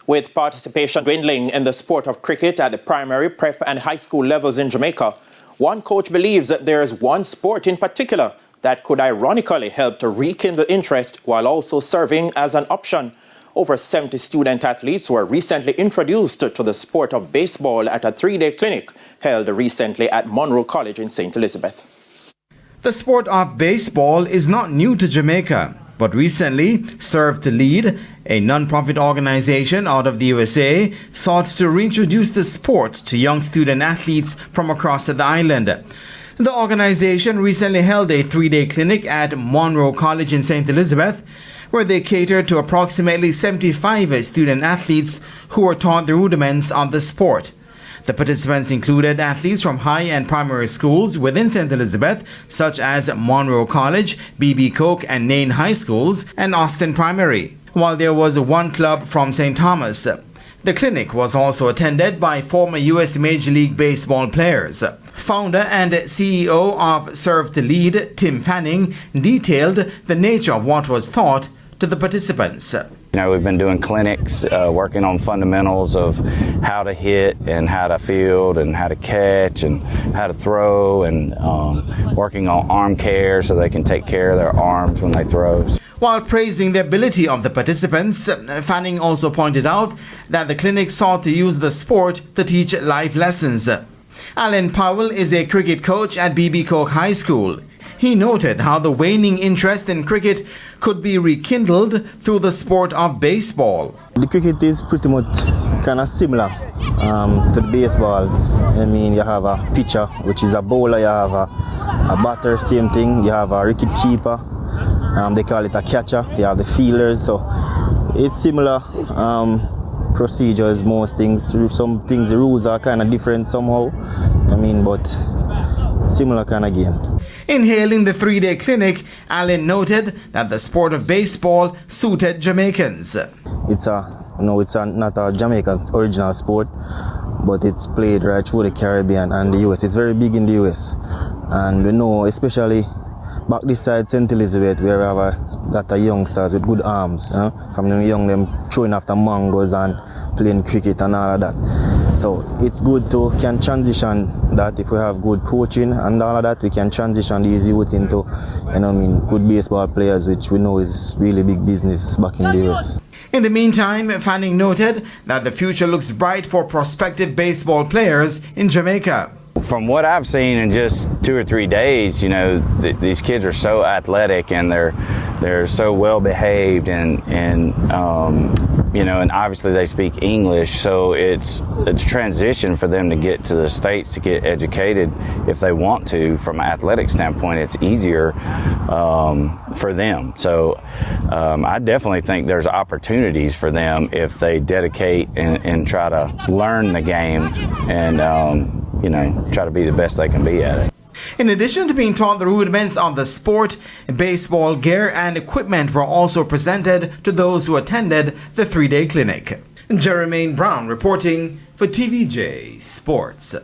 With participation dwindling in the sport of cricket at the primary, prep and high school levels in Jamaica, one coach believes that there is one sport in particular that could ironically help to rekindle interest while also serving as an option. Over 70 student athletes were recently introduced to the sport of baseball at a 3-day clinic held recently at Monroe College in St. Elizabeth. The sport of baseball is not new to Jamaica, but recently Serve to Lead, a non-profit organization out of the USA, sought to reintroduce the sport to young student athletes from across the island. The organization recently held a 3-day clinic at Monroe College in St. Elizabeth, where they catered to approximately 75 student athletes who were taught the rudiments of the sport. The participants included athletes from high and primary schools within St. Elizabeth, such as Monroe College, B.B. Coke and Nain High Schools, and Austin Primary, while there was one club from St. Thomas. The clinic was also attended by former U.S. Major League Baseball players. Founder and CEO of Serve to Lead, Tim Fanning, detailed the nature of what was taught to the participants. We've been doing clinics, working on fundamentals of how to hit and how to field and how to catch and how to throw, and working on arm care so they can take care of their arms when they throw. While praising the ability of the participants, Fanning also pointed out that the clinic sought to use the sport to teach life lessons. Alan Powell is a cricket coach at B.B. Coke High School. He noted how the waning interest in cricket could be rekindled through the sport of baseball. The cricket is pretty much kind of similar to the baseball. I mean, you have a pitcher, which is a bowler, you have a batter, same thing, you have a wicket keeper, they call it a catcher, you have the fielders, so it's similar procedures, most things. Some things, the rules are kind of different somehow, but similar kind of game. In hailing the 3-day clinic, Allen noted that the sport of baseball suited Jamaicans. It's not a Jamaican original sport, but it's played right through the Caribbean and the US. It's very big in the US, and we know, especially back this side, St. Elizabeth, where we have a lot of youngsters with good arms. From them young, them throwing after mangoes and playing cricket and all of that. So it's good to can transition that. If we have good coaching and all of that, we can transition these youth into, good baseball players, which we know is really big business back in the US. In the meantime, Fanning noted that the future looks bright for prospective baseball players in Jamaica. From what I've seen in just 2 or 3 days, these kids are so athletic and they're so well behaved, and obviously they speak English, so it's transition for them to get to the States to get educated if they want to. From an athletic standpoint, it's easier for them. So I definitely think there's opportunities for them if they dedicate and try to learn the game and try to be the best they can be at it. In addition to being taught the rudiments of the sport, baseball gear and equipment were also presented to those who attended the 3-day clinic. Jermaine Brown reporting for TVJ Sports.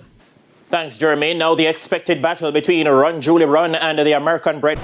Thanks, Jermaine. Now the expected battle between Run Julie Run and the American bred